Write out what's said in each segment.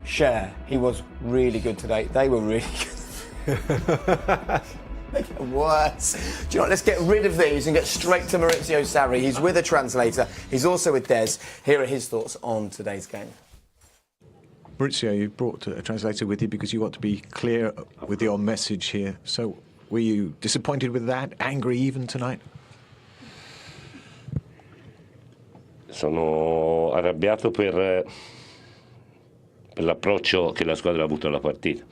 share. He was really good today. They were really good. They get worse. Do you know what? Let's get rid of these and get straight to Maurizio Sarri. He's with a translator. He's also with Des. Here are his thoughts on today's game. Maurizio, you brought a translator with you because you want to be clear with your message here. So, were you disappointed with that? Angry even tonight? Sono arrabbiato per l'approccio che la squadra ha avuto alla partita.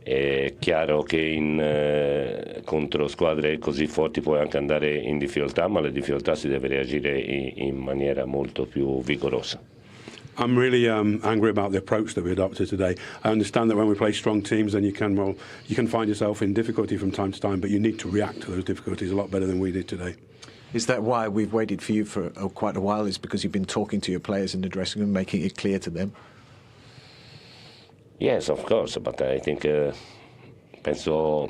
È chiaro che contro squadre così forti puoi anche andare in difficoltà, ma le difficoltà si deve reagire in maniera molto più vigorosa. I'm really angry about the approach that we adopted today. I understand that when we play strong teams, then you can find yourself in difficulty from time to time, but you need to react to those difficulties a lot better than we did today. Is that why we've waited for you for quite a while? Is because you've been talking to your players in the dressing room, making it clear to them? Yes, of course, but I think penso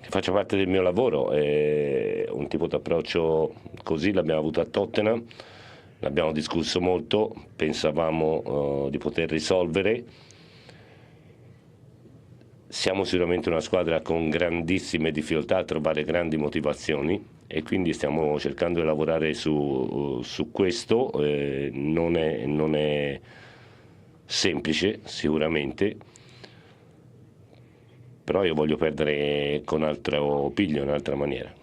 che faccia parte del mio lavoro. Un tipo di approccio così l'abbiamo avuto a Tottenham. L'abbiamo discusso molto, pensavamo di poter risolvere. Siamo sicuramente una squadra con grandissime difficoltà a trovare grandi motivazioni e quindi stiamo cercando di lavorare su questo. Non è semplice sicuramente, però io voglio perdere con altro piglio, in un'altra maniera.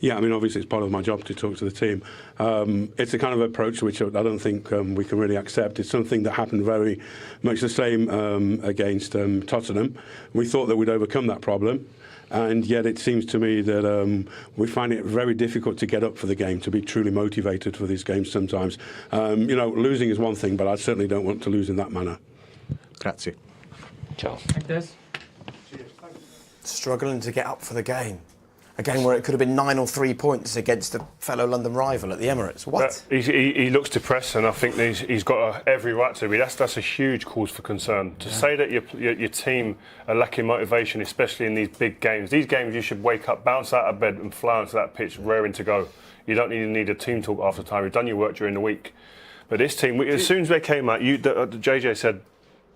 Yeah, I mean, obviously it's part of my job to talk to the team. It's a kind of approach which I don't think we can really accept. It's something that happened very much the same against Tottenham. We thought that we'd overcome that problem, and yet it seems to me that we find it very difficult to get up for the game, to be truly motivated for these games sometimes. You know, losing is one thing, but I certainly don't want to lose in that manner. Grazie. Ciao. Struggling to get up for the game. A game where it could have been 9 or 3 points against a fellow London rival at the Emirates. What? He looks depressed, and I think he's got every right to be. That's a huge cause for concern. To say that your team are lacking motivation, especially in these big games. These games you should wake up, bounce out of bed and fly onto that pitch raring to go. You don't need a team talk after time. You've done your work during the week. But this team, as soon as they came out, JJ said,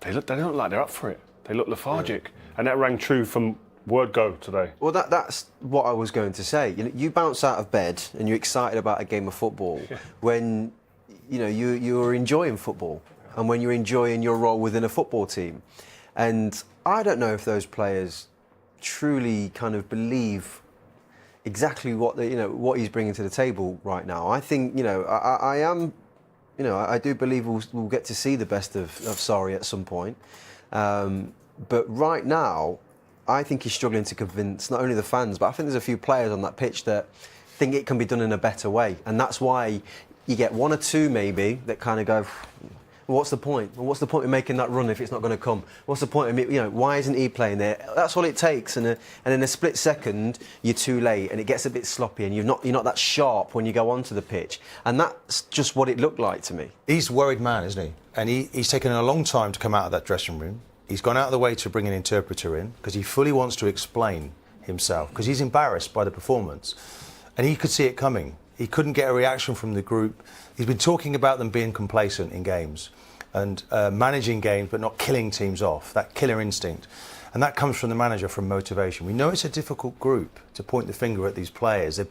they don't look like they're up for it. They look lethargic. Yeah. And that rang true from word go today. Well, that's what I was going to say. You bounce out of bed and you're excited about a game of football when you're enjoying football and when you're enjoying your role within a football team. And I don't know if those players truly kind of believe exactly what what he's bringing to the table right now. I think I do believe we'll get to see the best of Sarri at some point. But right now, I think he's struggling to convince not only the fans, but I think there's a few players on that pitch that think it can be done in a better way. And that's why you get one or two maybe that kind of go, well, what's the point? Well, what's the point of making that run if it's not going to come? What's the point of why isn't he playing there? That's all it takes. And in a split second, you're too late and it gets a bit sloppy and you're not that sharp when you go onto the pitch. And that's just what it looked like to me. He's a worried man, isn't he? And he's taken a long time to come out of that dressing room. He's gone out of the way to bring an interpreter in because he fully wants to explain himself because he's embarrassed by the performance. And he could see it coming. He couldn't get a reaction from the group. He's been talking about them being complacent in games and managing games but not killing teams off, that killer instinct. And that comes from the manager, from motivation. We know it's a difficult group to point the finger at these players. It's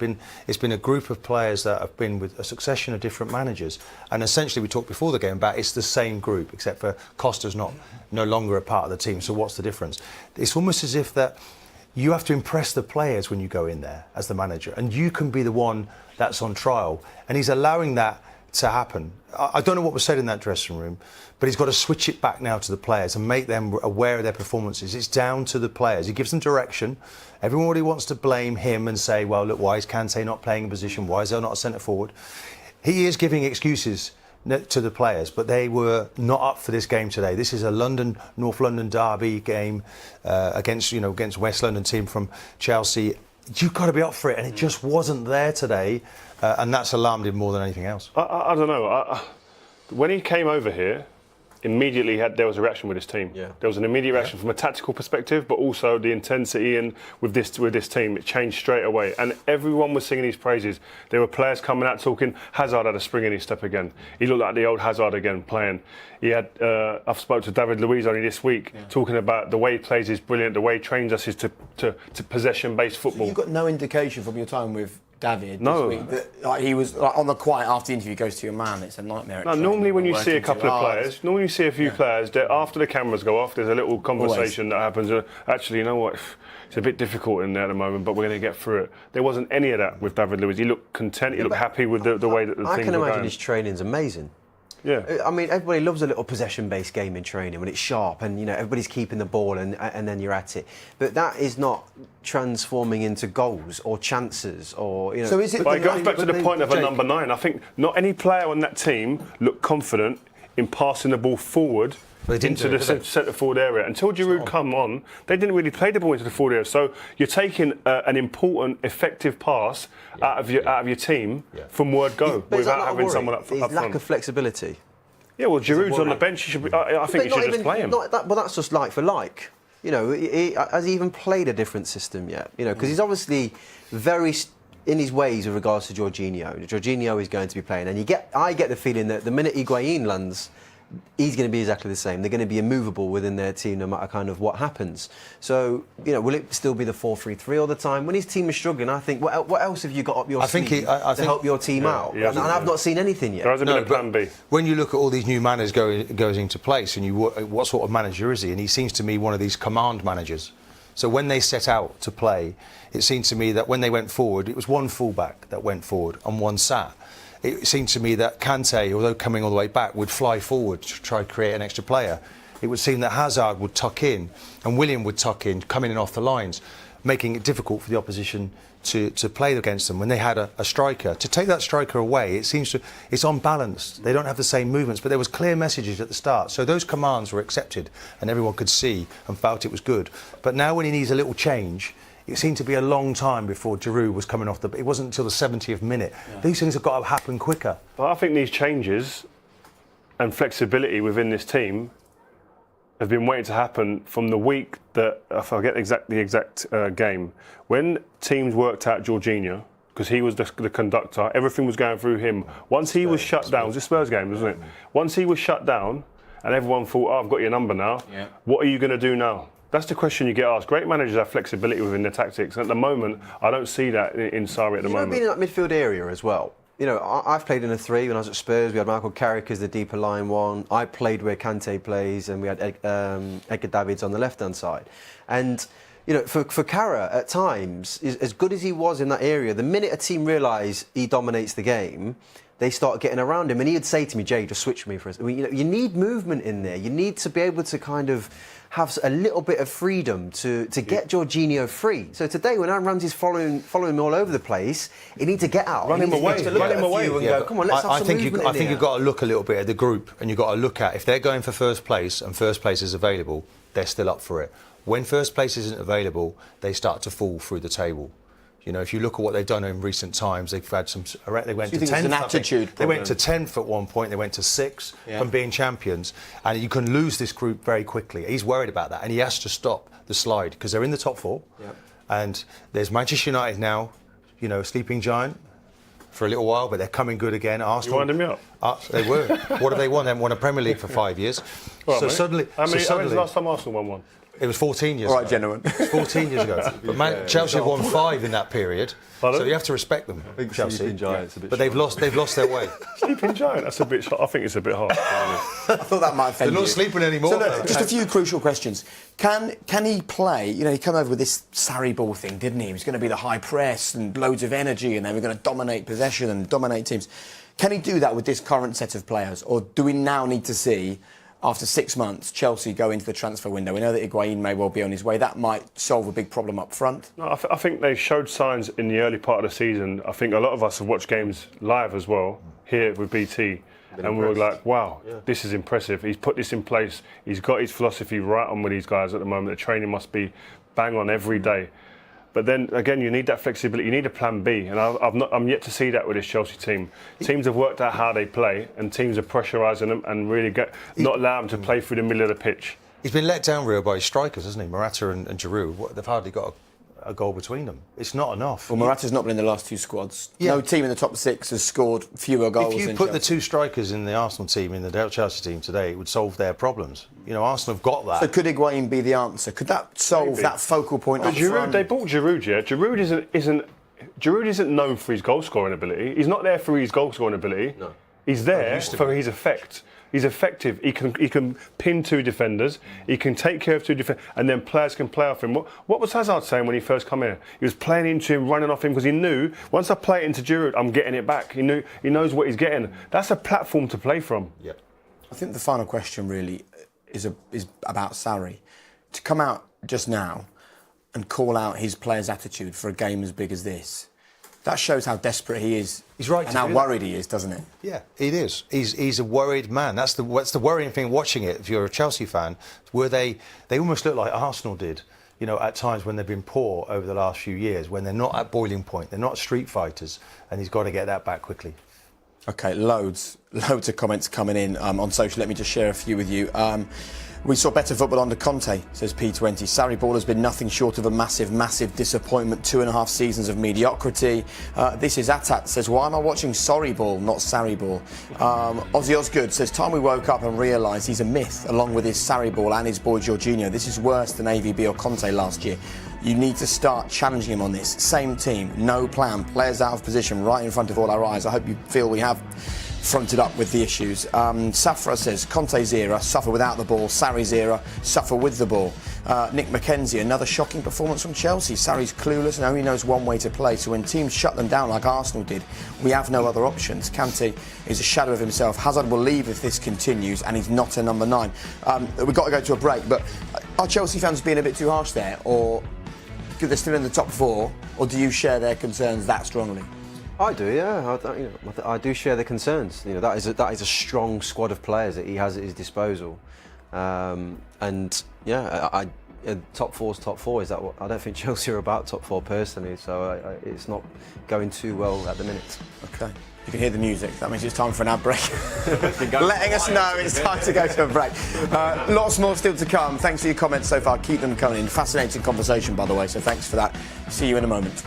been a group of players that have been with a succession of different managers. And essentially, we talked before the game about it's the same group, except for Costa's no longer a part of the team. So what's the difference? It's almost as if that you have to impress the players when you go in there as the manager. And you can be the one that's on trial. And he's allowing that to happen. I don't know what was said in that dressing room, but he's got to switch it back now to the players and make them aware of their performances. It's down to the players. He gives them direction. Everybody wants to blame him and say, well, look, why is Kante not playing in position? Why is there not a centre forward? He is giving excuses to the players, but they were not up for this game today. This is a North London derby game against West London team from Chelsea. You've got to be up for it, and it just wasn't there today, and that's alarmed him more than anything else. I don't know. When he came over here, immediately there was a reaction with this team. Yeah. There was an immediate reaction from a tactical perspective, but also the intensity and with this team, it changed straight away. And everyone was singing his praises. There were players coming out talking. Hazard had a spring in his step again. He looked like the old Hazard again playing. He had. I've spoke to David Luiz only this week, talking about the way he plays is brilliant. The way he trains us is to possession-based football. So you've got no indication from your time with David No. this week that like, he was like, on the quiet after the interview. He goes to your man. It's a nightmare. at No, training, normally when you working see a couple too of hard. players, normally you see a few players that after the cameras go off, there's a little conversation that happens. Actually, you know what? It's a bit difficult in there at the moment, but we're going to get through it. There wasn't any of that with David Luiz. He looked content. He looked happy with the way that the I things can were imagine going. his training's amazing. Yeah. I mean, everybody loves a little possession-based game in training when it's sharp and, you know, everybody's keeping the ball and then you're at it. But that is not transforming into goals or chances or, you know... So is it... But it goes back to the point of a Jake, number 9. I think not any player on that team looked confident in passing the ball forward They didn't into do the it, did they? centre forward area. Until Giroud come on, they didn't really play the ball into the forward area. So you're taking an important, effective pass out of your team from word go But is that without not a having worry? someone up His front. lack of flexibility. Yeah, well, Giroud's on the bench. He should be, I think But you not should just even- play him. Not that, well, that's just like for like. You know, has he even played a different system yet? You know, because he's obviously very in his ways with regards to Jorginho. Jorginho is going to be playing, and I get the feeling that the minute Higuain lands, he's going to be exactly the same. They're going to be immovable within their team no matter kind of what happens. So, you know, will it still be the 4-3-3 all the time? When his team is struggling, I think, what else have you got up your sleeve to help your team out? he hasn't, And I've not seen anything yet. There hasn't been a plan B. When you look at all these new managers goes into place, and what sort of manager is he? And he seems to me one of these command managers. So when they set out to play, it seemed to me that when they went forward, it was one fullback that went forward and one sat. It seemed to me that Kante, although coming all the way back, would fly forward to try to create an extra player. It would seem that Hazard would tuck in and William would tuck in, coming in off the lines, making it difficult for the opposition to play against them when they had a striker. To take that striker away, it's unbalanced. They don't have the same movements, but there was clear messages at the start. So those commands were accepted and everyone could see and felt it was good. But now when he needs a little change, it seemed to be a long time before Giroud was coming off it wasn't until the 70th minute. Yeah. These things have got to happen quicker. But I think these changes and flexibility within this team have been waiting to happen from the week that, I forget the exact game, when teams worked out Jorginho, because he was the conductor, everything was going through him. Once he was shut down, it was a Spurs game, wasn't it? Once he was shut down and everyone thought, I've got your number now, what are you going to do now? That's the question you get asked. Great managers have flexibility within their tactics. And at the moment, I don't see that in Sarri at the moment. Being in that midfield area as well. You know, I've played in a 3 when I was at Spurs. We had Michael Carrick as the deeper line one. I played where Kante plays, and we had Edgar Davids on the left-hand side. And, you know, for Carra, at times, as good as he was in that area, the minute a team realise he dominates the game, they start getting around him. And he'd say to me, Jay, just switch me for us. I mean, you know, you need movement in there. You need to be able to kind of have a little bit of freedom to get Jorginho free. So today, when Aaron Ramsey's following him all over the place, he needs to get out. Run him away. Run him away. And go, come on, let's have some movement I think you've got to look a little bit at the group, and you've got to look at if they're going for first place and first place is available, they're still up for it. When first place isn't available, they start to fall through the table. You know, if you look at what they've done in recent times, they've had some. They went to 10th. It's an attitude They went to 10th at one point. They went to 6th from being champions, and you can lose this group very quickly. He's worried about that, and he has to stop the slide because they're in the top 4. And there's Manchester United now, you know, sleeping giant for a little while, but they're coming good again. Arsenal. You winding me up? They were. What have they won? They haven't won a Premier League for 5 years. Well, so mate. suddenly, How many was the last time Arsenal won one? It was 14 years All ago. right, gentlemen. It was 14 years ago. But Chelsea have won 5 in that period. Pardon? So you have to respect them, Chelsea. Giants, But they've lost their way. Sleeping giant, that's a bit. I think it's a bit hard. I thought that might offend They're you. not sleeping anymore. So look, just a few crucial questions. Can he play? You know, he came over with this Sarri ball thing, didn't he? He was going to be the high press and loads of energy, and they were going to dominate possession and dominate teams. Can he do that with this current set of players, or do we now need to see, after 6 months, Chelsea go into the transfer window? We know that Higuain may well be on his way. That might solve a big problem up front. No, I think they showed signs in the early part of the season. I think a lot of us have watched games live as well, here with BT. And we were like, wow, this is impressive. He's put this in place. He's got his philosophy right on with these guys at the moment. The training must be bang on every day. But then again, you need that flexibility. You need a plan B, and I'm yet to see that with this Chelsea team. Teams have worked out how they play, and teams are pressurising them and really not allow them to play through the middle of the pitch. He's been let down real by his strikers, hasn't he? Morata and Giroud. They've hardly got a goal between them. It's not enough. Well, Morata's not been in the last 2 squads. Yeah. No team in the top 6 has scored fewer goals. If you than put the Chelsea. 2 strikers in the Arsenal team, in the Chelsea team today, it would solve their problems. You know, Arsenal have got that. So could Higuain be the answer? Could that solve that focal point? But up Giroud, front? they bought Giroud, yeah. Giroud isn't known for his goal scoring ability. He's not there for his goal scoring ability. No. He's there for his effect. He's effective. He can pin 2 defenders. He can take care of 2 defenders, and then players can play off him. What was Hazard saying when he first come here? He was playing into him, running off him, because he knew once I play it into Giroud, I'm getting it back. He knows what he's getting. That's a platform to play from. Yeah. I think the final question really is about Sarri. To come out just now and call out his players' attitude for a game as big as this, that shows how desperate he is. He's right and to how do that. worried he is, doesn't it? Yeah, it is. He's a worried man. That's the worrying thing watching it. If you're a Chelsea fan, where they almost look like Arsenal did. You know, at times when they've been poor over the last few years, when they're not at boiling point, they're not street fighters, and he's got to get that back quickly. Okay, loads of comments coming in on social. Let me just share a few with you. We saw better football under Conte, says P20. Sarri ball has been nothing short of a massive disappointment. 2.5 seasons of mediocrity. This is Atat, says, why am I watching sorry ball, not Sarri ball? Ozzy Osgood says, time we woke up and realised he's a myth, along with his Sarri ball and his boy Jorginho. This is worse than AVB or Conte last year. You need to start challenging him on this. Same team, no plan, players out of position, right in front of all our eyes. I hope you feel we have fronted up with the issues. Safra says, Conte's era, suffer without the ball. Sarri's era, suffer with the ball. Nick McKenzie, another shocking performance from Chelsea. Sarri's clueless and only knows one way to play. So when teams shut them down like Arsenal did, we have no other options. Kante is a shadow of himself. Hazard will leave if this continues, and he's not a number 9. We've got to go to a break, but are Chelsea fans being a bit too harsh there? Or they're still in the top 4? Or do you share their concerns that strongly? I do, yeah. I do share the concerns. You know, that is a strong squad of players that he has at his disposal, and yeah, top 4's top 4. Is that what? I don't think Chelsea are about top 4 personally, so it's not going too well at the minute. Okay. You can hear the music. That means it's time for an ad break. Letting us know it's time to go to a break. Lots more still to come. Thanks for your comments so far. Keep them coming in. Fascinating conversation, by the way, so thanks for that. See you in a moment.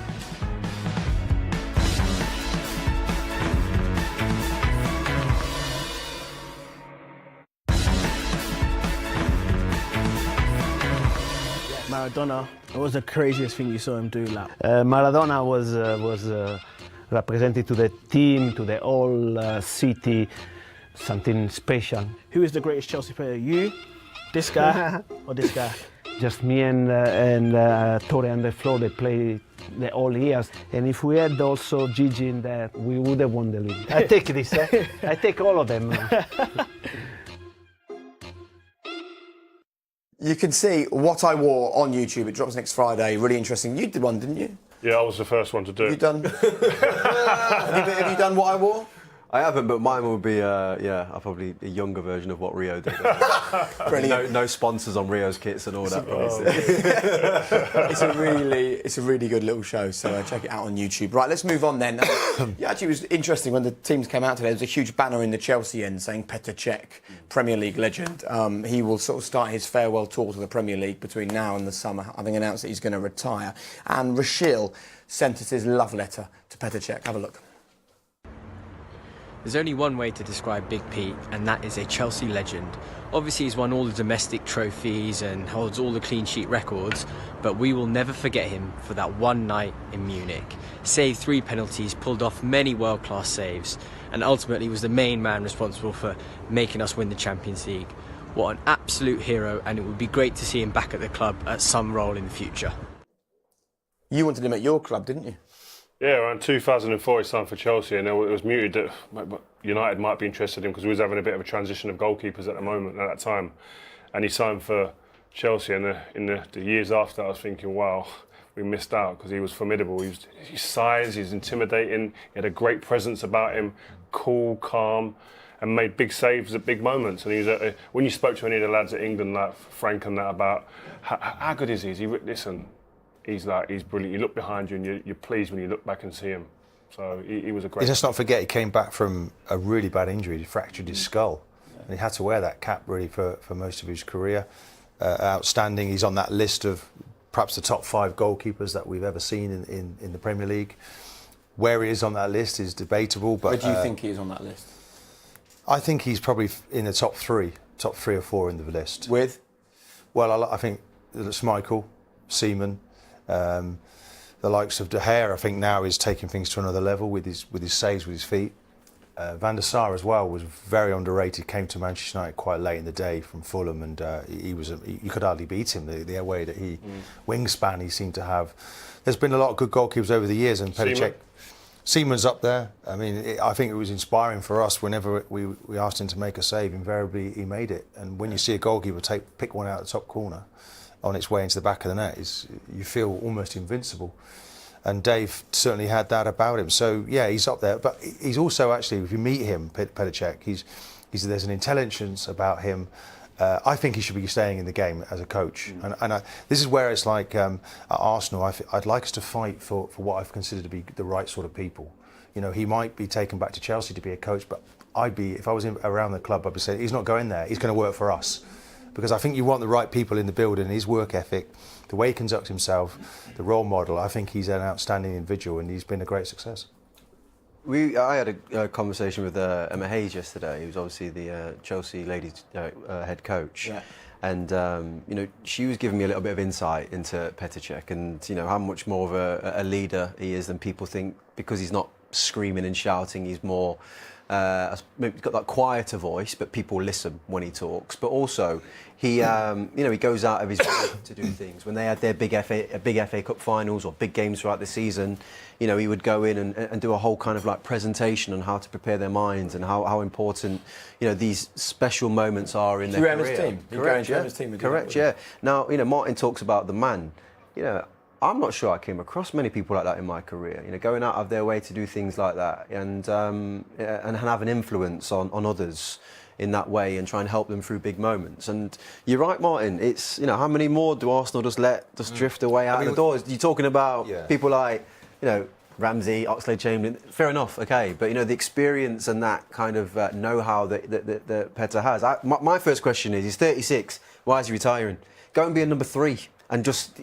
Maradona, it was the craziest thing you saw him do. Maradona was represented to the team, to the whole city, something special. Who is the greatest Chelsea player? You, this guy, or this guy? Just me and Torre on the floor. They play the all years. And if we had also Gigi in there, we would have won the league. I take this. I take all of them. You can see what I wore on YouTube. It drops next Friday. Really interesting. You did one, didn't you? Yeah, I was the first one to do it. Have you done? have you done what I wore? I haven't, but mine would be, probably a younger version of what Rio did. Brilliant. No sponsors on Rio's kits and all that. It's a really good little show, so check it out on YouTube. Right, let's move on then. Yeah, actually, it was interesting when the teams came out today. There was a huge banner in the Chelsea end saying Petr Cech, Premier League legend. He will sort of start his farewell tour to the Premier League between now and the summer, having announced that he's going to retire. And Rachel sent us his love letter to Petr Cech. Have a look. There's only one way to describe Big Pete, and that is a Chelsea legend. Obviously he's won all the domestic trophies and holds all the clean sheet records, but we will never forget him for that one night in Munich. Saved 3 penalties, pulled off many world-class saves, and ultimately was the main man responsible for making us win the Champions League. What an absolute hero, and it would be great to see him back at the club at some role in the future. You wanted him at your club, didn't you? Yeah, around 2004 he signed for Chelsea, and it was mooted that United might be interested in him because we was having a bit of a transition of goalkeepers at the moment at that time. And he signed for Chelsea, and in the years after I was thinking, wow, we missed out because he was formidable. His size, he's intimidating, he had a great presence about him, cool, calm, and made big saves at big moments. And he was when you spoke to any of the lads at England, like Frank and that, about how good is he? Listen, he's brilliant. You look behind you and you're pleased when you look back and see him. So he was a great. Let's not forget he came back from a really bad injury. He fractured his skull, and he had to wear that cap really for most of his career. Outstanding. He's on that list of perhaps the top 5 goalkeepers that we've ever seen in the Premier League. Where he is on that list is debatable. But where do you think he is on that list? I think he's probably in the top 3 or 4 in the list. With? Well, I think it's Michael, Seaman, the likes of De Gea. I think now is taking things to another level with his saves with his feet. Van der Sar as well was very underrated. Came to Manchester United quite late in the day from Fulham, and you could hardly beat him. The way that wingspan he seemed to have. There's been a lot of good goalkeepers over the years, and Petr Cech. Seaman's up there. I mean, I think it was inspiring for us whenever we asked him to make a save. Invariably, he made it. And when you see a goalkeeper pick one out of the top corner on its way into the back of the net, you feel almost invincible. And Dave certainly had that about him. So yeah, he's up there. But he's also actually, if you meet him, Petr Cech, there's an intelligence about him. I think he should be staying in the game as a coach. And this is where it's like at Arsenal, I'd like us to fight for what I've considered to be the right sort of people. You know, he might be taken back to Chelsea to be a coach, but if I was around the club, I'd be saying, he's not going there, he's going to work for us. Because I think you want the right people in the building, his work ethic, the way he conducts himself, the role model. I think he's an outstanding individual and he's been a great success. I had a conversation with Emma Hayes yesterday, who's obviously the Chelsea ladies head coach. Yeah. And she was giving me a little bit of insight into Petr Cech and how much more of a leader he is than people think, because he's not screaming and shouting. He's more maybe he's got that quieter voice, but people listen when he talks. But also he he goes out of his way to do things. When they had their big FA Cup finals or big games throughout the season, he would go in and do a whole kind of like presentation on how to prepare their minds and how important these special moments are in their career. Team. Correct, yeah. Team Correct, yeah. Now Martin talks about the man. I'm not sure I came across many people like that in my career. Going out of their way to do things like that and have an influence on others in that way and try and help them through big moments. And you're right, Martin. It's how many more do Arsenal just drift away out the doors? You're talking about people like Ramsey, Oxlade-Chamberlain. Fair enough, okay, but the experience and that kind of know-how that Petr has. My first question is: he's 36. Why is he retiring? Go and be a number 3 and just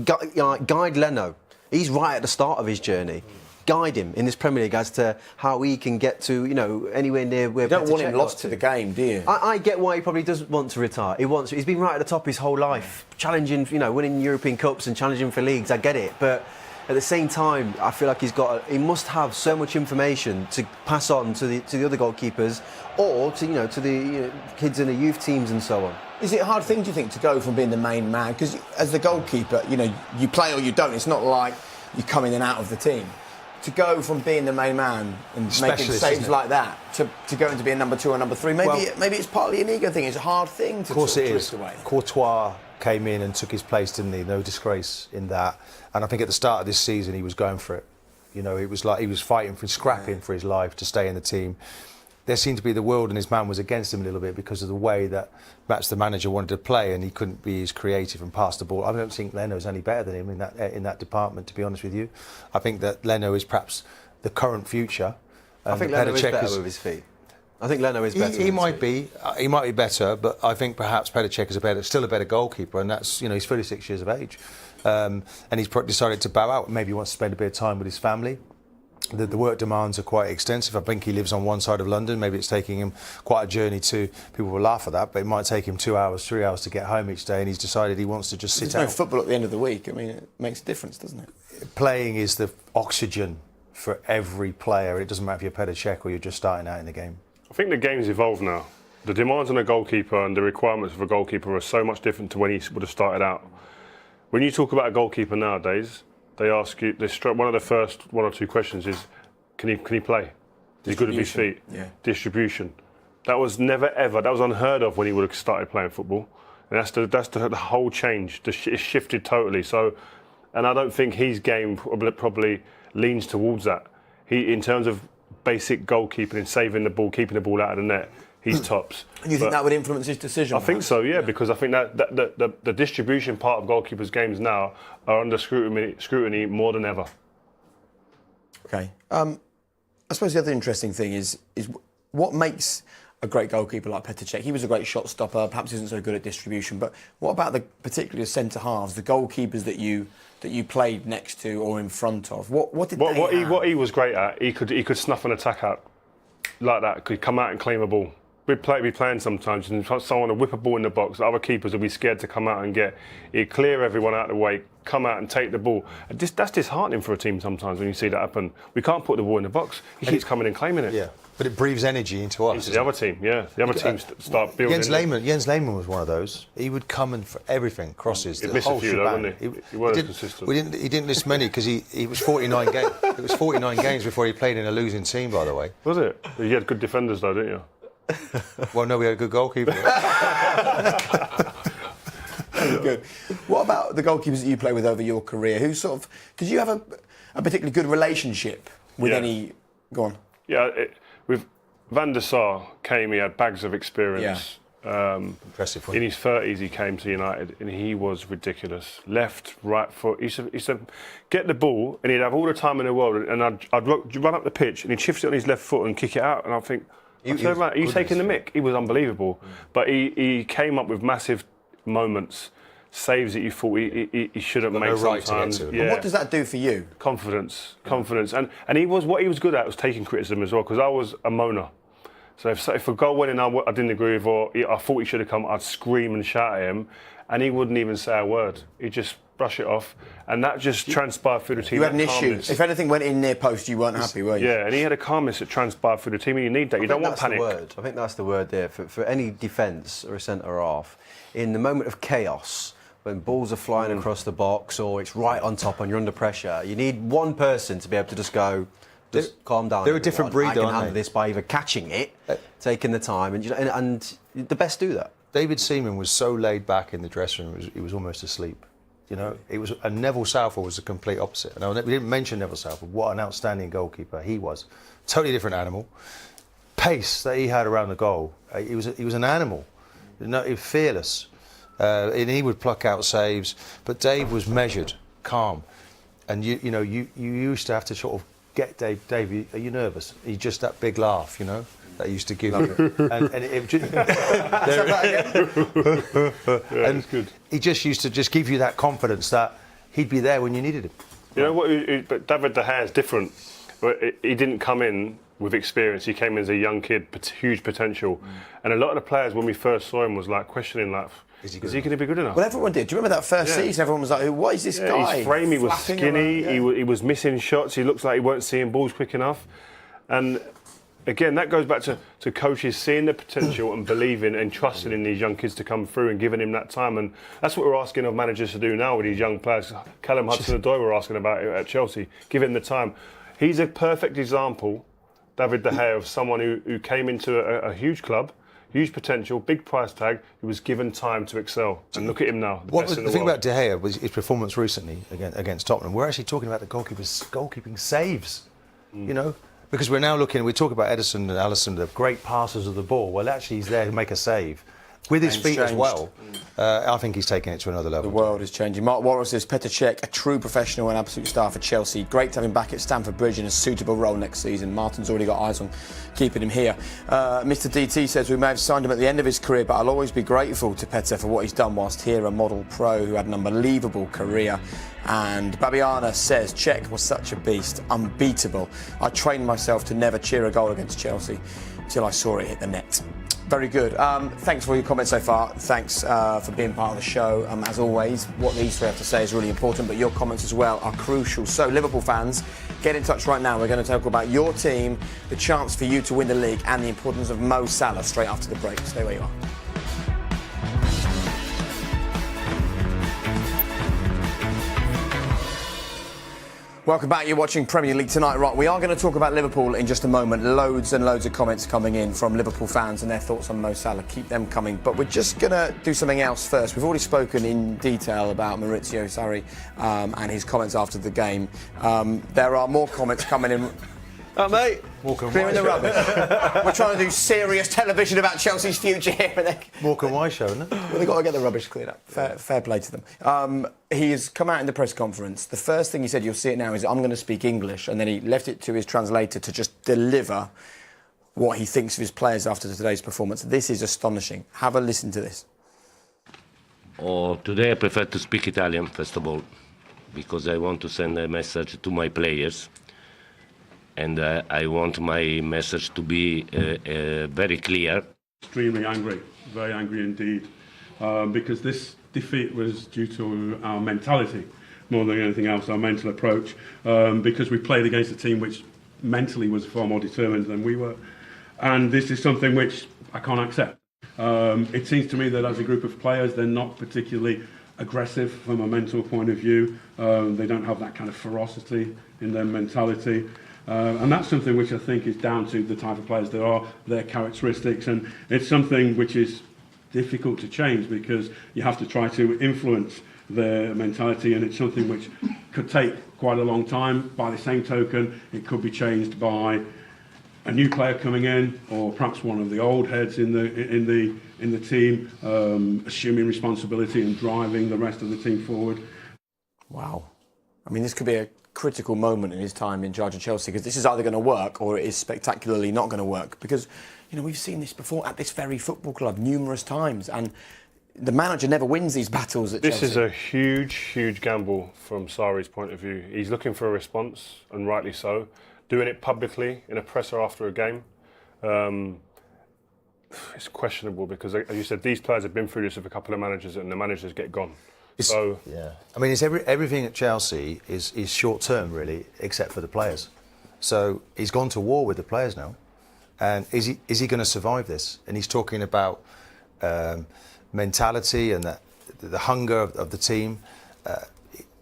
guide Leno. He's right at the start of his journey. Guide him in this Premier League as to how he can get to anywhere near where. You don't want him lost to the game, do you? I get why he probably doesn't want to retire. He's been right at the top his whole life, challenging, winning European Cups and challenging for leagues. I get it, but at the same time, I feel like he must have so much information to pass on to the other goalkeepers, or to the kids in the youth teams and so on. Is it a hard thing, do you think, to go from being the main man? Because as the goalkeeper, you play or you don't. It's not like you come in and out of the team. To go from being the main man and making saves like that to going to be a number 2 or number 3, maybe it's partly an ego thing. It's a hard thing to drift away. Courtois came in and took his place, didn't he? No disgrace in that. And I think at the start of this season he was going for it. It was like he was scrapping for his life to stay in the team. There seemed to be the world and his man was against him a little bit because of the way that perhaps the manager wanted to play and he couldn't be as creative and pass the ball. I don't think Leno's any better than him in that department, to be honest with you. I think that Leno is perhaps the current future. I think Leno is better with his feet. I think Leno is better. He might be better, but I think perhaps Petr Cech is still a better goalkeeper, and that's he's 36 years of age, and he's decided to bow out. Maybe he wants to spend a bit of time with his family. The work demands are quite extensive. I think he lives on one side of London. Maybe it's taking him quite a journey to. People will laugh at that, but it might take him 2 hours, 3 hours to get home each day, and he's decided he wants to just sit out. There's no football at the end of the week. I mean, it makes a difference, doesn't it? Playing is the oxygen for every player. It doesn't matter if you're Petr Cech or you're just starting out in the game. I think the game's evolved now. The demands on a goalkeeper and the requirements of a goalkeeper are so much different to when he would have started out. When you talk about a goalkeeper nowadays, they ask you, one of the first 1 or 2 questions is, can he play? He's good with his feet. Yeah. Distribution. That was never ever. That was unheard of when he would have started playing football. And that's the whole change. It's shifted totally. So, and I don't think his game probably leans towards that. In terms of basic goalkeeping and saving the ball, keeping the ball out of the net, he's tops. And you think that would influence his decision? I think so, yeah, because I think that the distribution part of goalkeepers' games now are under scrutiny more than ever. Okay. I suppose the other interesting thing is what makes a great goalkeeper like Petr Cech. He was a great shot stopper, perhaps isn't so good at distribution, but what about particularly the centre halves, the goalkeepers that you played next to or in front of? What he was great at, he could snuff an attack out like that, could come out and claim a ball. We'd be playing sometimes and someone would whip a ball in the box, the other keepers would be scared to come out and get. He'd clear everyone out of the way, come out and take the ball. That's disheartening for a team sometimes when you see that happen. We can't put the ball in the box. He keeps coming and claiming it. Yeah, but it breathes energy into us. Into the other team, yeah. The other team start building. Jens Lehmann was one of those. He would come in for everything, crosses, He'd the miss whole a few, shebang. though, wouldn't he? He wasn't consistent. He didn't miss many because he was 49 games. It was 49 games before he played in a losing team, by the way. Was it? You had good defenders though, didn't you? Well, no, we had a good goalkeeper. Good. What about the goalkeepers that you play with over your career? Did you have a particularly good relationship with any? Go on. Yeah, with Van der Sar came. He had bags of experience. Impressive. In his 30s, he came to United, and he was ridiculous. Left, right foot. He said, get the ball, and he'd have all the time in the world, and I'd run up the pitch, and he'd shift it on his left foot and kick it out, and I think. Are you taking the mick? He was unbelievable. But he came up with massive moments, saves that you thought he shouldn't make sometimes. Yeah. What does that do for you? Confidence. And what he was good at was taking criticism as well, because I was a moaner. So if a goal went in I didn't agree with, or I thought he should have come, I'd scream and shout at him, and he wouldn't even say a word. He'd just brush it off, and that just transpired through the team. You had an issue. If anything went in near post, you weren't happy, were you? Yeah, and he had a calmness that transpired through the team, and you need that. You don't want panic. I think that's the word there for any defence or a centre half. In the moment of chaos, when balls are flying across the box or it's right on top and you're under pressure, you need one person to be able to just go. Just calm down. They're a different breed, aren't they? I can handle this by either catching it, taking the time, and the best do that. David Seaman was so laid back in the dressing room, he was almost asleep. You know, and Neville Southall was the complete opposite. And we didn't mention Neville Southall. What an outstanding goalkeeper he was. Totally different animal. Pace that he had around the goal. He was an animal. He was fearless, and he would pluck out saves. But Dave was measured, calm, and you used to have to sort of get Dave. Dave, are you nervous? He just that big laugh, that he used to give you. And it just, and good. He just used to just give you that confidence that he'd be there when you needed him. You know what? But David De Gea is different. But he didn't come in with experience. He came in as a young kid, huge potential. And a lot of the players, when we first saw him, was like questioning, like, is he going to be good enough? Well, everyone did. Do you remember that first season? Everyone was like, what is this guy? His frame, he was skinny. Around, he was missing shots. He looks like he weren't seeing balls quick enough. And again, that goes back to coaches seeing the potential and believing and trusting in these young kids to come through and giving him that time. And that's what we're asking of managers to do now with these young players. Callum Hudson-Odoi we're asking about it at Chelsea. Give him the time. He's a perfect example, David De Gea, of someone who came into a huge club, huge potential, big price tag, who was given time to excel. And look at him now. The thing about De Gea was his performance recently against Tottenham. We're actually talking about the goalkeeping saves, because we're now we talk about Ederson and Alisson, the great passers of the ball. Well, actually, he's there to make a save. With his feet as well, I think he's taking it to another level. The world is changing. Mark Warren says, Petr Cech, a true professional and absolute star for Chelsea. Great to have him back at Stamford Bridge in a suitable role next season. Martin's already got eyes on keeping him here. Mr. DT says, we may have signed him at the end of his career, but I'll always be grateful to Petr for what he's done whilst here, a model pro who had an unbelievable career. And Babiana says, Cech was such a beast, unbeatable. I trained myself to never cheer a goal against Chelsea till I saw it hit the net. Very good. Thanks for your comments so far. Thanks for being part of the show. As always, what these three have to say is really important, but your comments as well are crucial. So, Liverpool fans, get in touch right now. We're going to talk about your team, the chance for you to win the league, and the importance of Mo Salah straight after the break. Stay where you are. Welcome back. You're watching Premier League Tonight. Right, we are going to talk about Liverpool in just a moment. Loads and loads of comments coming in from Liverpool fans and their thoughts on Mo Salah. Keep them coming. But we're just going to do something else first. We've already spoken in detail about Maurizio Sarri and his comments after the game. There are more comments coming in. Mate. Morecambe Clearing the White rubbish. We're trying to do serious television about Chelsea's future here. Morecambe White show, isn't it? Well, they've got to get the rubbish cleared up. Fair play to them. He has come out in the press conference. The first thing he said, you'll see it now, is I'm going to speak English. And then he left it to his translator to just deliver what he thinks of his players after today's performance. This is astonishing. Have a listen to this. Today I prefer to speak Italian, first of all, because I want to send a message to my players. And I want my message to be very clear. Extremely angry, very angry indeed, because this defeat was due to our mentality more than anything else, our mental approach, because we played against a team which mentally was far more determined than we were. And this is something which I can't accept. It seems to me that as a group of players, they're not particularly aggressive from a mental point of view. They don't have that kind of ferocity in their mentality. And that's something which I think is down to the type of players they are, their characteristics, and it's something which is difficult to change because you have to try to influence their mentality, and it's something which could take quite a long time. By the same token, it could be changed by a new player coming in, or perhaps one of the old heads in the team assuming responsibility and driving the rest of the team forward. Wow. I mean, this could be a critical moment in his time in charge of Chelsea, because this is either going to work or it is spectacularly not going to work, because we've seen this before at this very football club numerous times, and the manager never wins these battles at Chelsea. This is a huge gamble from Sarri's point of view. He's looking for a response, and rightly so. Doing it publicly in a presser after a game, it's questionable, because, as you said, these players have been through this with a couple of managers, and the managers get gone. Yeah, I mean, it's everything at Chelsea is short term, really, except for the players. So he's gone to war with the players now, and is he going to survive this? And he's talking about mentality and the hunger of the team.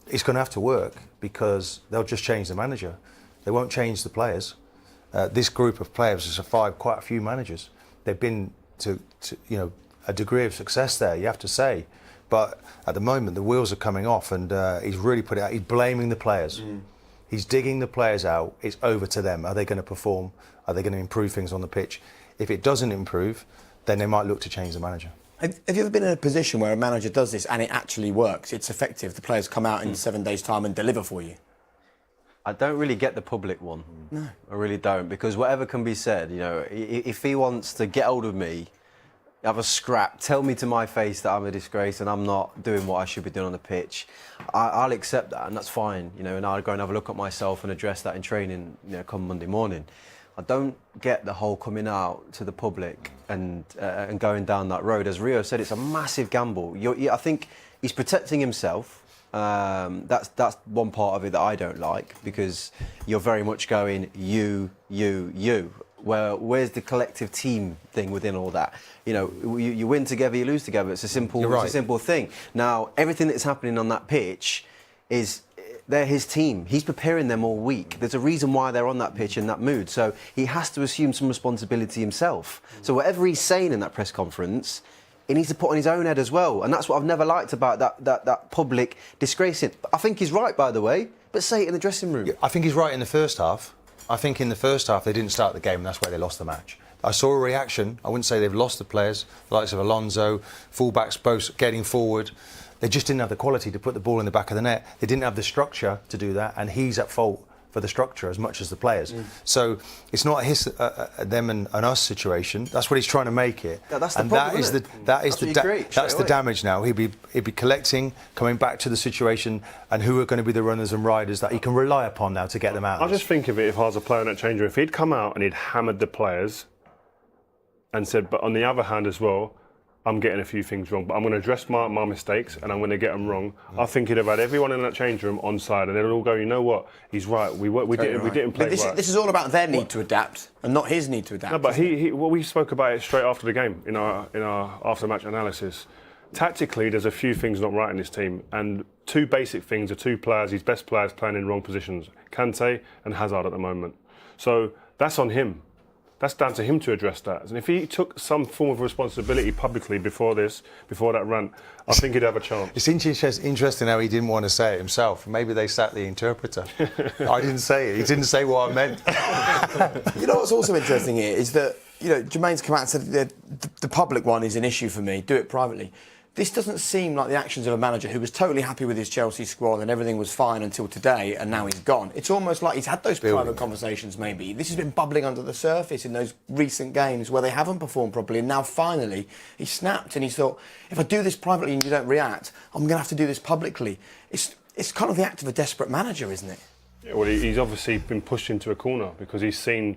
It's going to have to work, because they'll just change the manager. They won't change the players. This group of players has survived quite a few managers. They've been to a degree of success there, you have to say. But at the moment, the wheels are coming off, and he's really put it out. He's blaming the players. He's digging the players out. It's over to them. Are they going to perform? Are they going to improve things on the pitch? If it doesn't improve, then they might look to change the manager. Have you ever been in a position where a manager does this and it actually works? It's effective. The players come out in 7 days' time and deliver for you. I don't really get the public one. No. I really don't, because whatever can be said, if he wants to get hold of me, have a scrap, tell me to my face that I'm a disgrace and I'm not doing what I should be doing on the pitch, I'll accept that, and that's fine, and I'll go and have a look at myself and address that in training, come Monday morning. I don't get the whole coming out to the public and going down that road. As Rio said, it's a massive gamble. I think he's protecting himself. That's one part of it that I don't like, because you're very much going you. Well, where's the collective team thing within all that? You win together, you lose together. It's a simple, It's a simple thing. Now, everything that's happening on that pitch they're his team. He's preparing them all week. There's a reason why they're on that pitch in that mood. So he has to assume some responsibility himself. So whatever he's saying in that press conference, he needs to put on his own head as well. And that's what I've never liked about that public disgracing. I think he's right, by the way, but say it in the dressing room. Yeah, I think he's right in the first half. I think in the first half they didn't start the game, and that's where they lost the match. I saw a reaction. I wouldn't say they've lost the players, the likes of Alonso, fullbacks both getting forward. They just didn't have the quality to put the ball in the back of the net. They didn't have the structure to do that, and he's at fault for the structure as much as the players. So it's not them and us situation. That's what he's trying to make it. Yeah, that's the problem, that's the damage now. He'd be collecting, coming back to the situation, and who are going to be the runners and riders that he can rely upon now to get them out. I just think of it, if I was a player in that change room, if he'd come out and he'd hammered the players and said, but on the other hand as well, I'm getting a few things wrong, but I'm going to address my mistakes and I'm going to get them wrong. I think he'd have had everyone in that change room on side, and they'd all go, you know what, he's right. We didn't play right. This is all about their need to adapt and not his need to adapt. No, but we spoke about it straight after the game in our after-match analysis. Tactically, there's a few things not right in this team, and two basic things are two players, his best players, playing in wrong positions, Kante and Hazard at the moment. So that's on him. That's down to him to address that. And if he took some form of responsibility publicly before that rant, I think he'd have a chance. It's interesting how he didn't want to say it himself. Maybe they sat the interpreter. I didn't say it. He didn't say what I meant. You know what's also interesting here is that, Jermaine's come out and said the public one is an issue for me, do it privately. This doesn't seem like the actions of a manager who was totally happy with his Chelsea squad and everything was fine until today, and now he's gone. It's almost like he's had those private conversations, maybe. This has been bubbling under the surface in those recent games where they haven't performed properly, and now finally he snapped and he thought, if I do this privately and you don't react, I'm going to have to do this publicly. It's kind of the act of a desperate manager, isn't it? Yeah, well, he's obviously been pushed into a corner because he's seen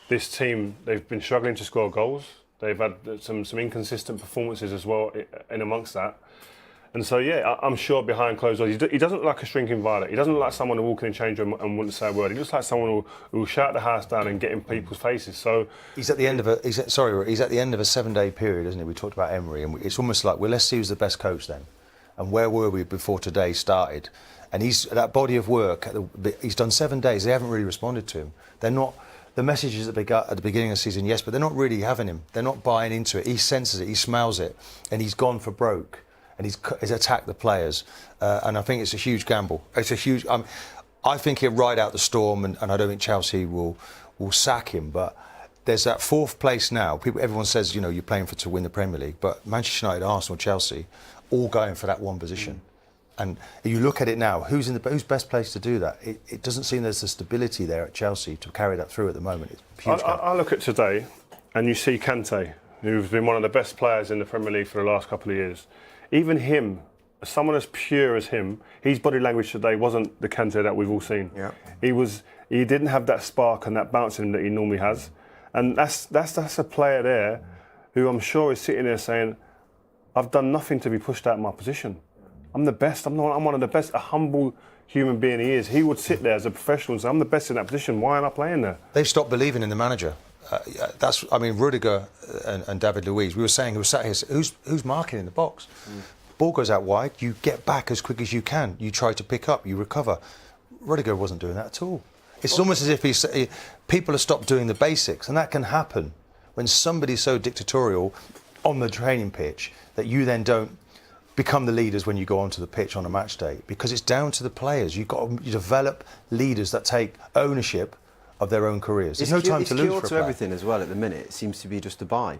this team, they've been struggling to score goals. They've had some inconsistent performances as well in amongst that. And so, yeah, I'm sure behind closed doors, he doesn't look like a shrinking violet. He doesn't look like someone who walk in the change room and wouldn't say a word. He looks like someone who will shout the house down and get in people's faces. So he's at the end of a 7-day period, isn't he? We talked about Emery, and it's almost like, well, let's see who's the best coach then. And where were we before today started? And that body of work, he's done 7 days. They haven't really responded to him. They're not. The messages that they got at the beginning of the season, yes, but they're not really having him. They're not buying into it. He senses it, he smells it, and he's gone for broke, and he's attacked the players. And I think it's a huge gamble. It's a huge. I think he'll ride out the storm, and I don't think Chelsea will sack him. But there's that fourth place now. Everyone says, you're playing to win the Premier League, but Manchester United, Arsenal, Chelsea, all going for that one position. And you look at it now, who's best placed to do that? It doesn't seem there's the stability there at Chelsea to carry that through at the moment. It's huge. I look at today and you see Kante, who's been one of the best players in the Premier League for the last couple of years. Even him, someone as pure as him, his body language today wasn't the Kante that we've all seen. Yeah. He didn't have that spark and that bounce in him that he normally has. And that's a player there who I'm sure is sitting there saying, I've done nothing to be pushed out of my position. I'm the best. I'm one of the best. A humble human being he is. He would sit there as a professional and say, I'm the best in that position. Why aren't I playing there? They've stopped believing in the manager. Rudiger and David Luiz, we were saying, who was sat here, who's marking in the box? Ball goes out wide, you get back as quick as you can. You try to pick up, you recover. Rudiger wasn't doing that at all. It's almost as if people have stopped doing the basics, and that can happen when somebody's so dictatorial on the training pitch that you then don't become the leaders when you go onto the pitch on a match day, because it's down to the players. You develop leaders that take ownership of their own careers. There's no time to lose for a player. Everything as well at the minute. It seems to be just a buy,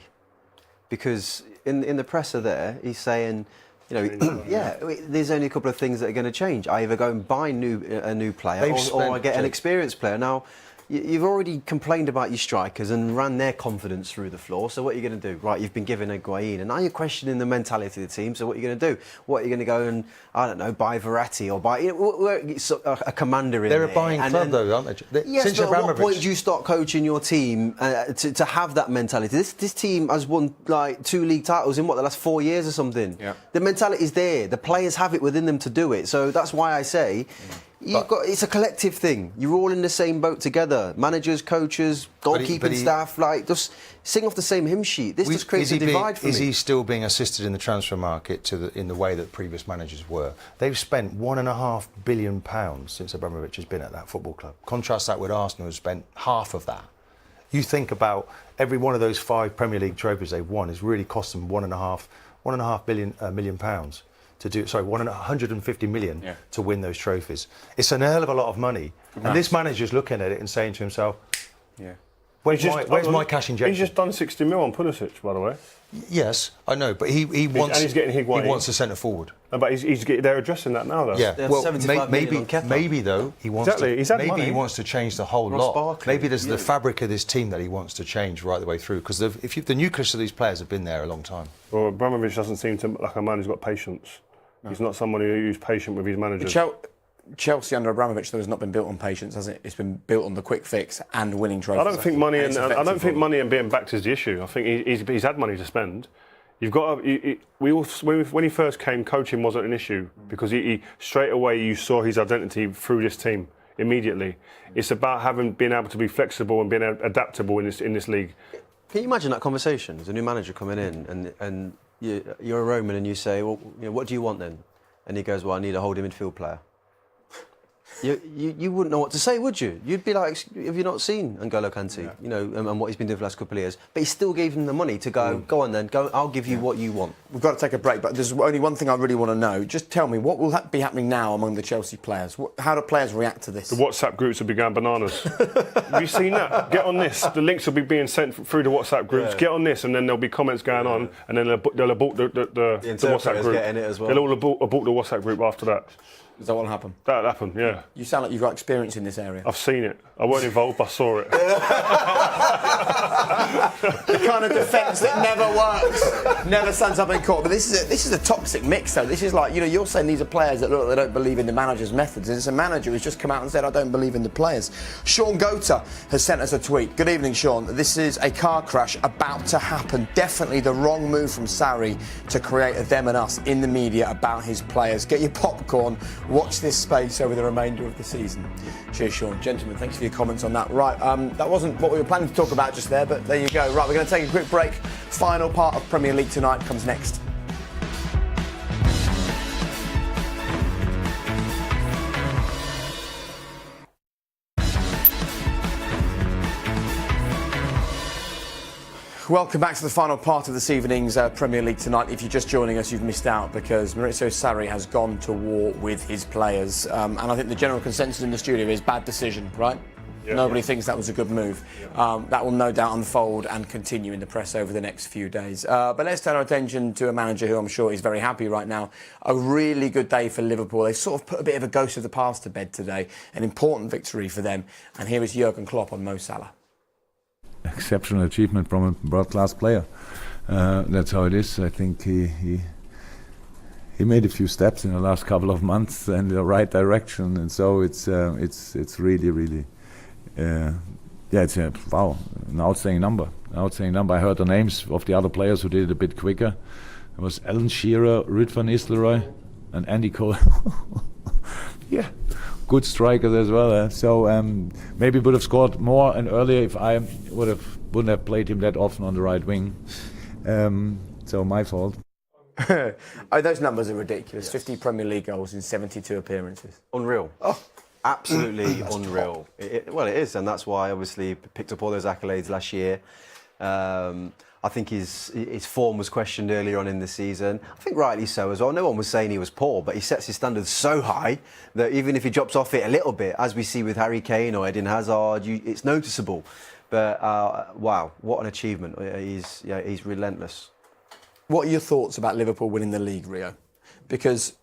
because in the presser there he's saying, there's only a couple of things that are going to change. I either go and buy a new player or I get an experienced player. Now, you've already complained about your strikers and ran their confidence through the floor, so what are you going to do? Right, you've been given a Higuain, and now you're questioning the mentality of the team, so what are you going to do? What, are you going to go and, I don't know, buy Verratti or buy a commander in there? They're a buying club, though, aren't they? Yes, but at what point do you start coaching your team to have that mentality? This team has won, 2 league titles in, the last 4 years or something? Yeah. The mentality is there. The players have it within them to do it, so that's why I say... it's a collective thing. You're all in the same boat together. Managers, coaches, goalkeeping staff, just sing off the same hymn sheet. This just creates a divide for me. Is he still being assisted in the transfer market in the way that previous managers were? They've spent £1.5 billion since Abramovich has been at that football club. Contrast that with Arsenal, who's spent half of that. You think about every one of those 5 Premier League trophies they've won has really cost them £1.5 million pounds. 150 million to win those trophies. It's an hell of a lot of money. And this manager's looking at it and saying to himself, where's my cash injection? He's just done 60 mil on Pulisic, by the way. Yes, I know, but he wants... And he's getting Higuain. He wants a centre forward. But they're addressing that now, though. Yeah, well, maybe though, he wants he wants to change the whole lot. Barkley. Maybe there's the fabric of this team that he wants to change right the way through, because the nucleus of these players have been there a long time. Well, Abramovich doesn't seem to like a man who's got patience. No. He's not someone who's patient with his managers. Chelsea under Abramovich, though, has not been built on patience, has it? It's been built on the quick fix and winning trophies. I don't think money and being backed is the issue. I think he's had money to spend. You've got when he first came, coaching wasn't an issue because he straight away you saw his identity through this team immediately. It's about being able to be flexible and being adaptable in this league. Can you imagine that conversation? There's a new manager coming in and you're a Roman and you say, well, what do you want then? And he goes, well, I need a holding midfield player. You wouldn't know what to say, would you? You'd be like, have you not seen N'Golo Kante, you know, and what he's been doing for the last couple of years? But he still gave him the money to go on then, I'll give you what you want. We've got to take a break, but there's only one thing I really want to know. Just tell me, what will be happening now among the Chelsea players? How do players react to this? The WhatsApp groups will be going bananas. Have you seen that? Get on this. The links will be being sent through the WhatsApp groups. Get on this, and then there'll be comments going on, and then they'll abort the WhatsApp group. Getting it as well. They'll all abort the WhatsApp group after that. Is that what'll happen? That'll happen, yeah. You sound like you've got experience in this area. I've seen it. I weren't involved, but I saw it. The kind of defence that never works, never stands up in court. But this is a toxic mix, though. This is like, you know, you're saying these are players that look like they don't believe in the manager's methods. And it's a manager who's just come out and said, I don't believe in the players. Sean Gota has sent us a tweet. Good evening, Sean. This is a car crash about to happen. Definitely the wrong move from Sarri to create a them and us in the media about his players. Get your popcorn. Watch this space over the remainder of the season. Cheers, Sean. Gentlemen, thanks for your comments on that. Right, that wasn't what we were planning to talk about just there, but there you go. Right, we're going to take a quick break. Final part of Premier League Tonight comes next. Welcome back to the final part of this evening's Premier League Tonight. If you're just joining us, you've missed out because Maurizio Sarri has gone to war with his players. And I think the general consensus in the studio is bad decision, right? Yeah, Nobody thinks that was a good move. Yeah. That will no doubt unfold and continue in the press over the next few days. But let's turn our attention to a manager who I'm sure is very happy right now. A really good day for Liverpool. They've sort of put a bit of a ghost of the past to bed today. An important victory for them. And here is Jurgen Klopp on Mo Salah. Exceptional achievement from a world-class player. That's how it is. I think he made a few steps in the last couple of months in the right direction, and so it's really it's an outstanding number. I heard the names of the other players who did it a bit quicker. It was Alan Shearer, Ruud van Nistelrooy, and Andy Cole. Yeah. Good strikers as well. So maybe would have scored more and earlier if I wouldn't have played him that often on the right wing. So my fault. Those numbers are ridiculous. Yes. 50 Premier League goals in 72 appearances. Unreal. Oh, absolutely unreal. It is, and that's why obviously he picked up all those accolades last year. I think his form was questioned earlier on in the season. I think rightly so as well. No one was saying he was poor, but he sets his standards so high that even if he drops off it a little bit, as we see with Harry Kane or Eden Hazard, it's noticeable. But wow, what an achievement! He's relentless. What are your thoughts about Liverpool winning the league, Rio? Because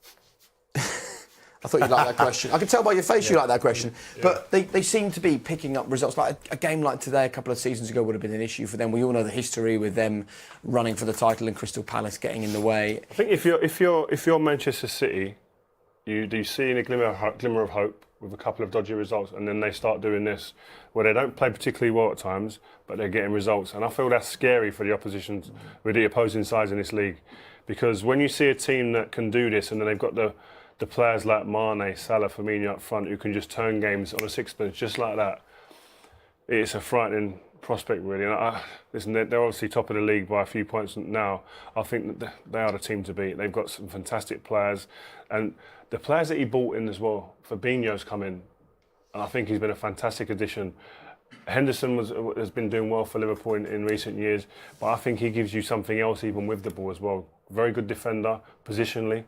I thought you'd like that question. I can tell by your face you like that question. Yeah. But they seem to be picking up results. Like a game like today, a couple of seasons ago, would have been an issue for them. We all know the history with them running for the title and Crystal Palace getting in the way. I think if you're Manchester City, you see a glimmer of hope with a couple of dodgy results, and then they start doing this, where they don't play particularly well at times, but they're getting results. And I feel that's scary for the opposition, with the opposing sides in this league, because when you see a team that can do this, and then they've got the players like Mane, Salah, Firmino up front who can just turn games on a sixpence just like that, it's a frightening prospect really. And listen, they're obviously top of the league by a few points now. I think that they are the team to beat. They've got some fantastic players, and the players that he brought in as well. Fabinho's come in, and I think he's been a fantastic addition. Henderson has been doing well for Liverpool in recent years, but I think he gives you something else even with the ball as well. Very good defender, positionally,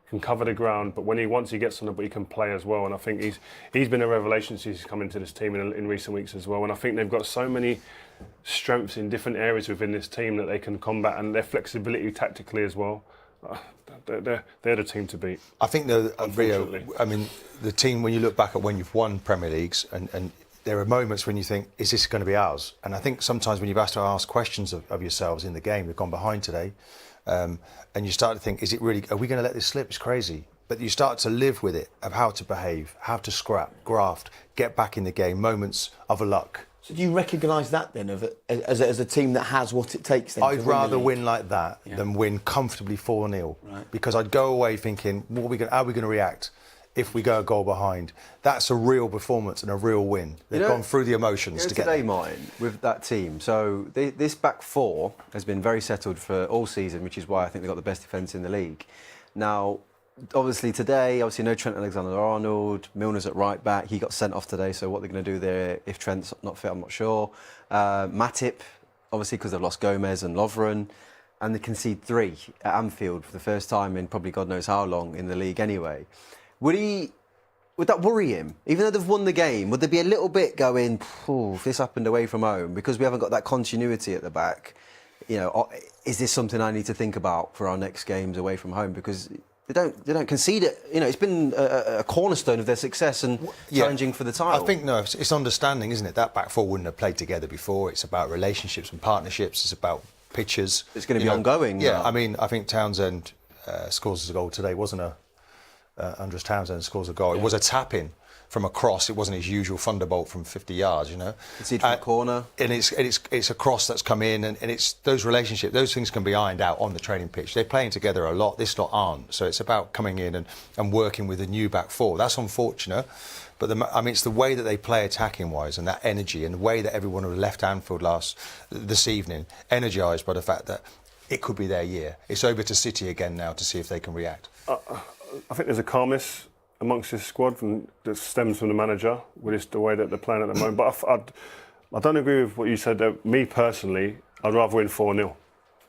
can cover the ground, but once he gets on the ball, he can play as well. And I think he's been a revelation since he's come into this team in recent weeks as well. And I think they've got so many strengths in different areas within this team that they can combat, and their flexibility tactically as well. They're the team to beat. I think the team, when you look back at when you've won Premier Leagues, and there are moments when you think, is this going to be ours? And I think sometimes when you've asked to ask questions of yourselves in the game, you've gone behind today, and you start to think, is it really, are we going to let this slip? It's crazy. But you start to live with it, of how to behave, how to scrap, graft, get back in the game, moments of luck. So do you recognise that then, as a team that has what it takes then? I'd rather win like that than win comfortably 4-0. Right. Because I'd go away thinking, how are we going to react if we go a goal behind? That's a real performance and a real win. They've gone through the emotions to get today, Martin, with that team. So this back four has been very settled for all season, which is why I think they've got the best defence in the league. Now, obviously today, no Trent Alexander-Arnold, Milner's at right back. He got sent off today, so what they're going to do there if Trent's not fit, I'm not sure. Matip, obviously because they've lost Gomez and Lovren, and they concede 3 at Anfield for the first time in probably God knows how long in the league anyway. Would that worry him? Even though they've won the game, would there be a little bit going, if this happened away from home, because we haven't got that continuity at the back, is this something I need to think about for our next games away from home? Because they don't concede it. It's been a cornerstone of their success and challenging for the title. I think, it's understanding, isn't it? That back four wouldn't have played together before. It's about relationships and partnerships. It's about pitches. It's going to be ongoing. Yeah, I think Townsend scores a goal today, wasn't it? Andres Townsend scores a goal. Yeah. It was a tap-in from a cross. It wasn't his usual thunderbolt from 50 yards, It's from a corner. And it's a cross that's come in, and it's those relationships, those things can be ironed out on the training pitch. They're playing together a lot. This lot aren't. So it's about coming in and working with a new back four. That's unfortunate. But it's the way that they play attacking-wise and that energy and the way that everyone who left Anfield this evening, energised by the fact that it could be their year. It's over to City again now to see if they can react. I think there's a calmness amongst this squad that stems from the manager with the way that they're playing at the moment. But I don't agree with what you said. Me personally, I'd rather win 4-0,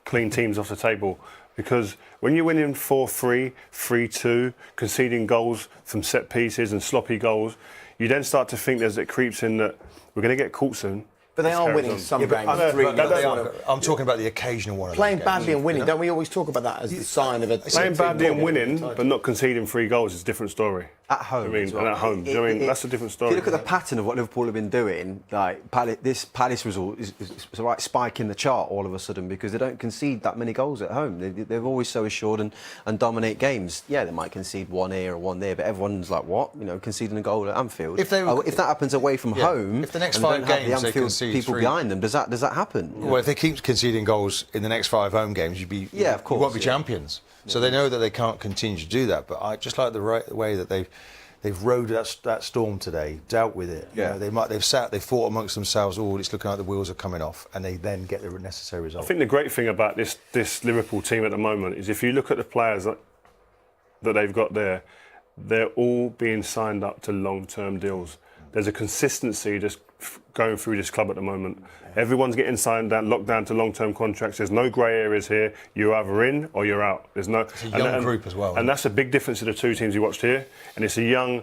clean teams off the table. Because when you're winning 4-3, 3-2, conceding goals from set pieces and sloppy goals, you then start to think it creeps in that we're going to get caught soon. But they are winning some games. I'm talking about the occasional one. Playing badly and winning. Don't we always talk about that as the sign of a... Playing badly and winning, but not conceding 3 goals is a different story. At home. And at home. That's a different story. If you look at the pattern of what Liverpool have been doing, like this Palace result is a right spike in the chart all of a sudden because they don't concede that many goals at home. They're always so assured and dominate games. Yeah, they might concede 1 here or 1 there, but everyone's like, what? Conceding a goal at Anfield. If that happens away from home, if the next 5 games they concede people 3 behind them, does that happen? Well, if they keep conceding goals in the next 5 home games, of course, you won't be champions. So they know that they can't continue to do that. But I just like the way that they've rode that storm today, dealt with it. Yeah. They fought amongst themselves. It's looking like the wheels are coming off, and they then get the necessary result. I think the great thing about this Liverpool team at the moment is if you look at the players that they've got there, they're all being signed up to long-term deals. There's a consistency just going through this club at the moment. Everyone's getting locked down to long-term contracts. There's no grey areas here. You're either in or you're out. There's no. It's a young group as well. And that's a big difference to the 2 teams you watched here. And it's a young,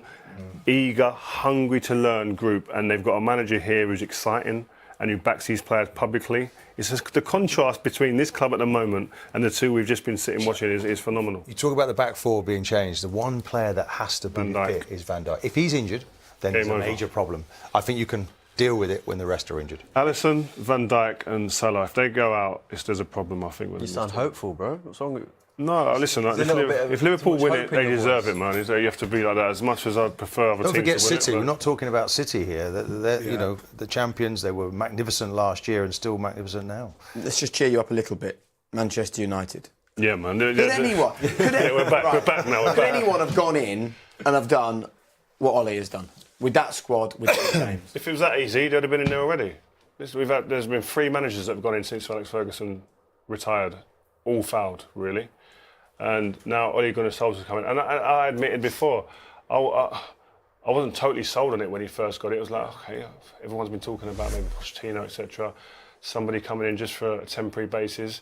eager, hungry to learn group. And they've got a manager here who's exciting and who backs these players publicly. It's just the contrast between this club at the moment and the 2 we've just been sitting watching is phenomenal. You talk about the back four being changed. The one player that has to be fit is Van Dijk. If he's injured, then there's a major problem. I think you can deal with it when the rest are injured. Alisson, Van Dijk and Salah, if they go out, there's a problem, I think. You sound hopeful, bro. What's wrong with you? No, listen, if Liverpool win it, they deserve it, man. You have to be like that. As much as I'd prefer other teams to win it. Don't forget City. We're not talking about City here. They're the champions. They were magnificent last year and still magnificent now. Let's just cheer you up a little bit. Manchester United. Yeah, man. Could anyone... we're back now. Could anyone have gone in and have done what Ollie has done? With that squad, with the games. If it was that easy, they'd have been in there already. There's been 3 managers that have gone in since Alex Ferguson retired, all fouled, really. And now Ole Gunnar Solskjaer's coming. And I admitted before, I wasn't totally sold on it when he first got it. It was like, okay, everyone's been talking about maybe Pochettino, etc. Somebody coming in just for a temporary basis.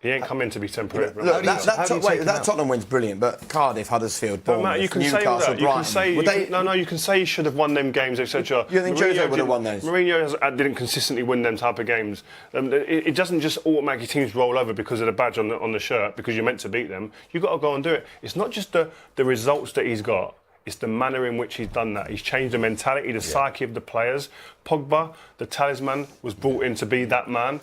He ain't come in to be temporary. Look, that Tottenham win's brilliant, but Cardiff, Huddersfield, Bournemouth, you can Newcastle, say Brighton. You can say he should have won them games, etc. You think Jose would have won those? Mourinho didn't consistently win them type of games. It doesn't just automatically teams roll over because of the badge on the shirt, because you're meant to beat them. You've got to go and do it. It's not just the results that he's got. It's the manner in which he's done that. He's changed the mentality, the psyche of the players. Pogba, the talisman, was brought in to be that man.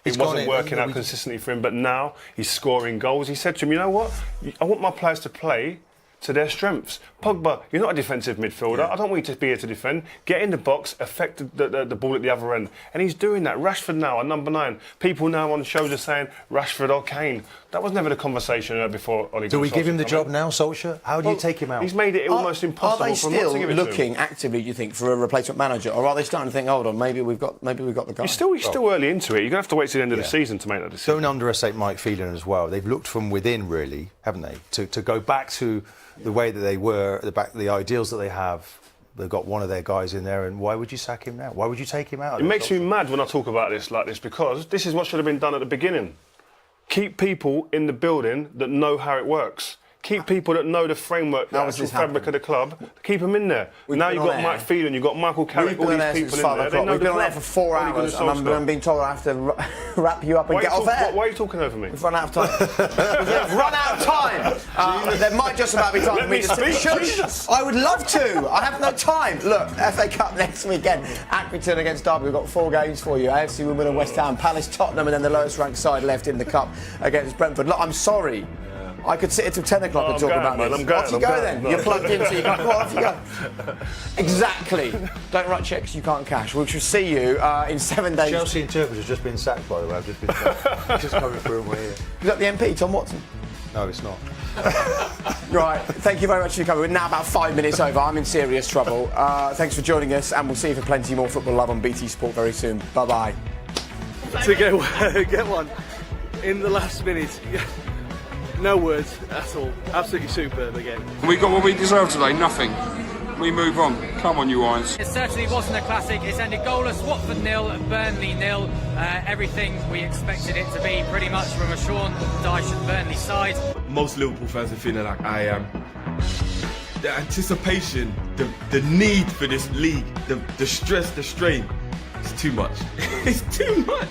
It wasn't working out consistently for him, but now he's scoring goals. He said to him, you know what? I want my players to play to their strengths. Pogba, you're not a defensive midfielder. Yeah. I don't want you to be here to defend. Get in the box, affect the ball at the other end. And he's doing that. Rashford now, at number 9. People now on shows are saying Rashford or Kane. That was never the conversation before Ole Gunnar Solskjaer. Do we give him the job now, Solskjaer? How do you take him out? He's made it almost impossible. Are they still looking actively, do you think, for a replacement manager? Or are they starting to think, hold on, maybe we've got the guy? He's still early into it. You're going to have to wait till the end of the season to make that decision. Don't underestimate Mike Phelan as well. They've looked from within, really. haven't they? To go back to the way that they were, the ideals that they have. They've got one of their guys in there, and why would you sack him now? Why would you take him out? It makes me mad when I talk about this like this, because this is what should have been done at the beginning. Keep people in the building that know how it works. Keep people that know the framework, the actual fabric of the club. Keep them in there. Now you've got Mike Phelan, you've got Michael Carrick, all these people in there. We've been on there for 4 hours, and I'm being told I have to wrap you up and get off air. Why are you talking over me? We've run out of time. We've run out of time. There might just about be time for me to speak. Shush. I would love to. I have no time. Look, FA Cup next weekend. Accrington against Derby. We've got 4 games for you. AFC Wimbledon, West Ham, Palace, Tottenham, and then the lowest ranked side left in the Cup against Brentford. Look, I'm sorry. I could sit until 10 o'clock and talk about this. Off you go then. You're plugged in, so you can't. Well, off you go. Exactly. Don't write cheques you can't cash. We shall see you in 7 days. Chelsea interpreter's just been sacked, by the way. I've just been sacked. Just coming through my ear. Is that the MP, Tom Watson? No, it's not. Right. Thank you very much for coming. We're now about 5 minutes over. I'm in serious trouble. Thanks for joining us, and we'll see you for plenty more football love on BT Sport very soon. Bye-bye. To get one in the last minute. No words at all. Absolutely superb again. We got what we deserved today, nothing. We move on. Come on, you Irons. It certainly wasn't a classic. It's ended goalless. Watford 0, Burnley 0. Everything we expected it to be, pretty much, from a Sean Dyche and Burnley side. Most Liverpool fans are feeling like I am. The anticipation, the need for this league, the stress, the strain, it's too much. It's too much.